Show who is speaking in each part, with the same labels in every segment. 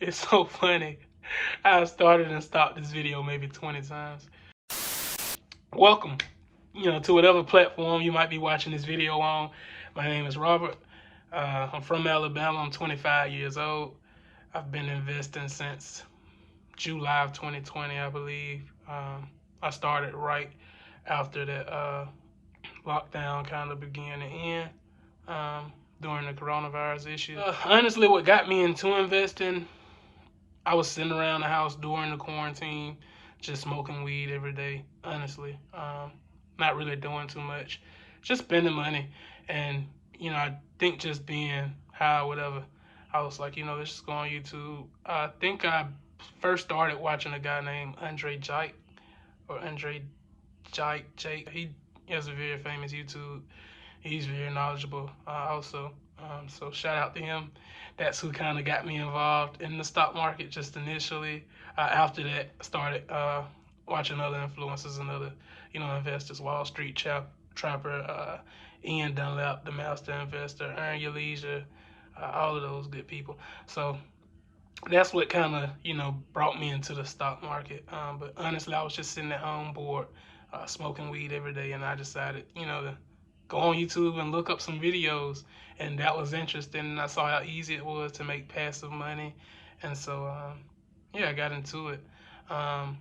Speaker 1: It's so funny. I started and stopped this video maybe 20 times. Welcome, to whatever platform you might be watching this video on. My name is Robert. I'm from Alabama. I'm 25 years old. I've been investing since July of 2020, I believe. I started right after the lockdown kind of began to end during the coronavirus issue. Honestly, what got me into investing, I was sitting around the house during the quarantine, just smoking weed every day. Honestly, not really doing too much, just spending money, and I think just being high, whatever. I was like, let's just go on YouTube. I think I first started watching a guy named Andre Jike or Andre Jake. He has a very famous YouTube. He's very knowledgeable also. So shout out to him. That's who kind of got me involved in the stock market just initially. After that, started watching other influencers and other, investors. Wall Street Trapper, Ian Dunlap, the Master Investor, Earn Your Leisure, all of those good people. So that's what kind of brought me into the stock market. But honestly, I was just sitting at home bored, smoking weed every day, and I decided to go on YouTube and look up some videos, and that was interesting. And I saw how easy it was to make passive money, and so yeah, I got into it. Um,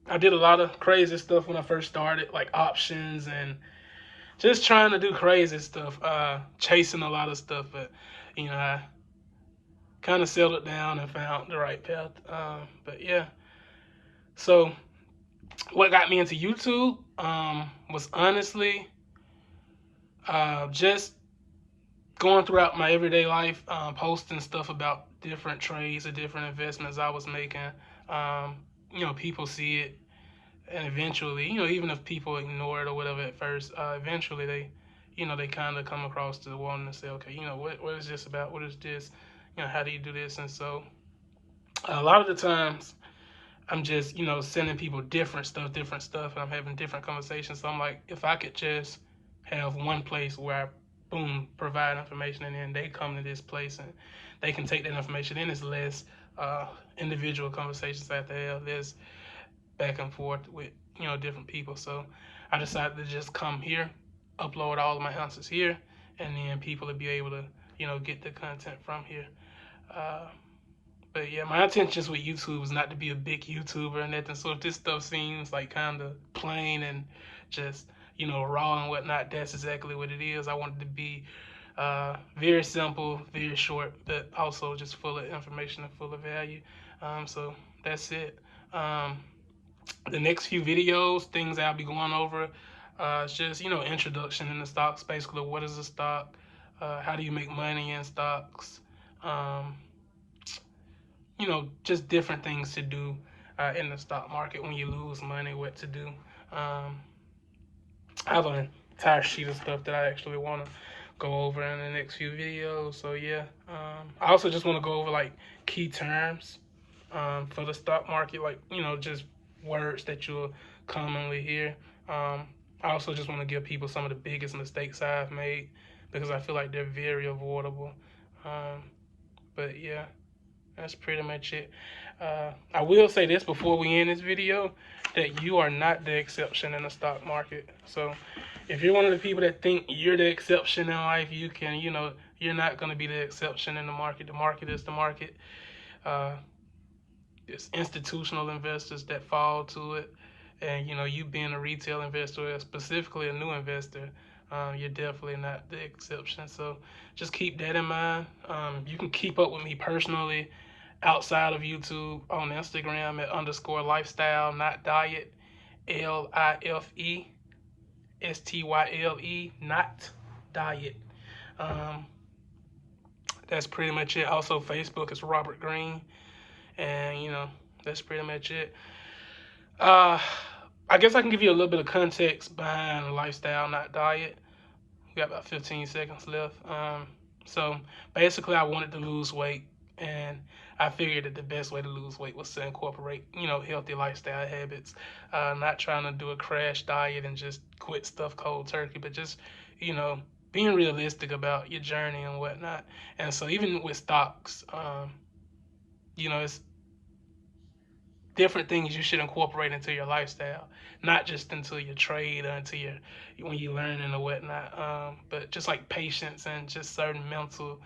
Speaker 1: I did a lot of crazy stuff when I first started, like options and just trying to do crazy stuff, chasing a lot of stuff, but I kind of settled down and found the right path. But yeah, so what got me into YouTube was honestly just going throughout my everyday life, posting stuff about different trades or different investments I was making. People see it, and eventually, even if people ignore it or whatever at first, eventually they kind of come across to wanting to say, okay, what is this about? What is this? How do you do this? And so a lot of the times I'm just, sending people different stuff, and I'm having different conversations. So I'm like, if I could just have one place where I, boom, provide information, and then they come to this place and they can take that information, then it's less individual conversations I have to have. There's back and forth with, different people. So I decided to just come here, upload all of my answers here, and then people will be able to, get the content from here. Uh, but yeah, my intentions with YouTube is not to be a big YouTuber or nothing. So if this stuff seems like kind of plain and just, raw and whatnot, that's exactly what it is. I want it to be very simple, very short, but also just full of information and full of value. So that's it. The next few videos, things I'll be going over, it's just, introduction in the stocks. Basically, what is a stock? How do you make money in stocks? Um, just different things to do in the stock market when you lose money, what to do. I have an entire sheet of stuff that I actually want to go over in the next few videos. So yeah, I also just want to go over like key terms for the stock market, like just words that you'll commonly hear. I also just want to give people some of the biggest mistakes I've made because I feel like they're very avoidable. But yeah, that's pretty much it. I will say this before we end this video, that you are not the exception in the stock market. So if you're one of the people that think you're the exception in life, you're not going to be the exception in the market. The market is the market. It's institutional investors that fall to it. And, you being a retail investor, specifically a new investor, you're definitely not the exception. So just keep that in mind. You can keep up with me personally outside of YouTube on Instagram at _lifestyle, not diet, LIFESTYLE, not diet. That's pretty much it. Also, Facebook is Robert Greene, and that's pretty much it. I guess I can give you a little bit of context behind lifestyle, not diet. We got about 15 seconds left. So basically, I wanted to lose weight, and I figured that the best way to lose weight was to incorporate, healthy lifestyle habits. Not trying to do a crash diet and just quit stuff cold turkey, but just, being realistic about your journey and whatnot. And so even with stocks, it's different things you should incorporate into your lifestyle, not just into your trade or into your when you're learning or whatnot. But just like patience and just certain mental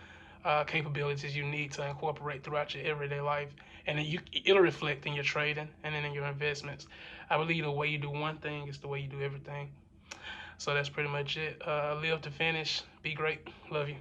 Speaker 1: capabilities you need to incorporate throughout your everyday life, and then it'll reflect in your trading and then in your investments. I believe the way you do one thing is the way you do everything. So that's pretty much it. Live to finish. Be great. Love you.